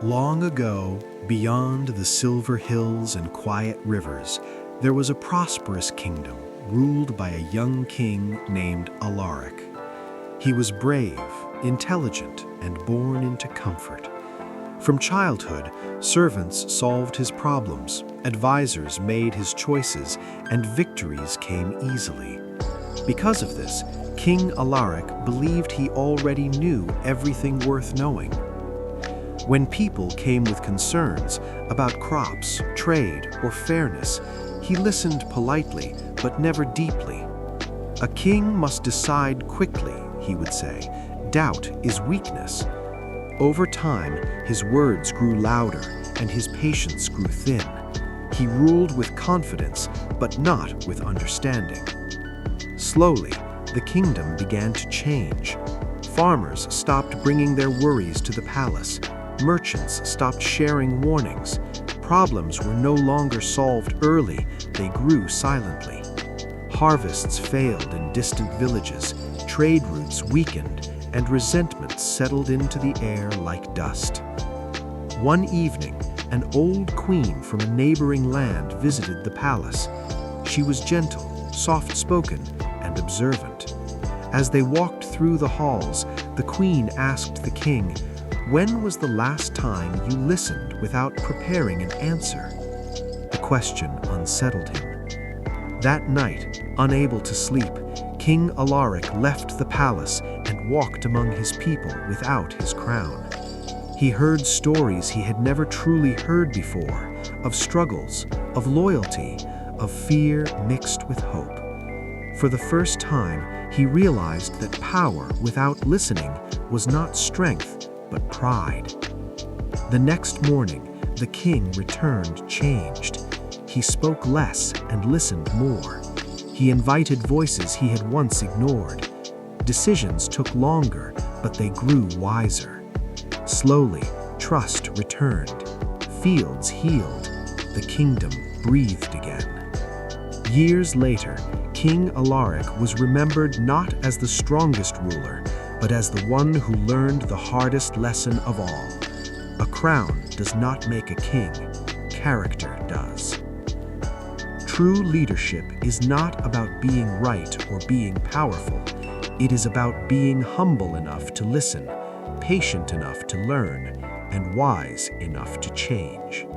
Long ago, beyond the silver hills and quiet rivers, there was a prosperous kingdom ruled by a young king named Alaric. He was brave, intelligent, and born into comfort. From childhood, servants solved his problems, advisors made his choices, and victories came easily. Because of this, King Alaric believed he already knew everything worth knowing. When people came with concerns about crops, trade, or fairness, he listened politely but never deeply. "A king must decide quickly," he would say. "Doubt is weakness." Over time, his words grew louder and his patience grew thin. He ruled with confidence, but not with understanding. Slowly, the kingdom began to change. Farmers stopped bringing their worries to the palace. Merchants stopped sharing warnings. Problems were no longer solved early, they grew silently. Harvests failed in distant villages, trade routes weakened, and resentment settled into the air like dust. One evening, an old queen from a neighboring land visited the palace. She was gentle, soft-spoken, and observant. As they walked through the halls, the queen asked the king, "When was the last time you listened without preparing an answer?" The question unsettled him. That night, unable to sleep, King Alaric left the palace and walked among his people without his crown. He heard stories he had never truly heard before, of struggles, of loyalty, of fear mixed with hope. For the first time, he realized that power without listening was not strength, but pride. The next morning, the king returned changed. He spoke less and listened more. He invited voices he had once ignored. Decisions took longer, but they grew wiser. Slowly, trust returned. Fields healed. The kingdom breathed again. Years later, King Alaric was remembered not as the strongest ruler, but as the one who learned the hardest lesson of all. A crown does not make a king, character does. True leadership is not about being right or being powerful. It is about being humble enough to listen, patient enough to learn, and wise enough to change.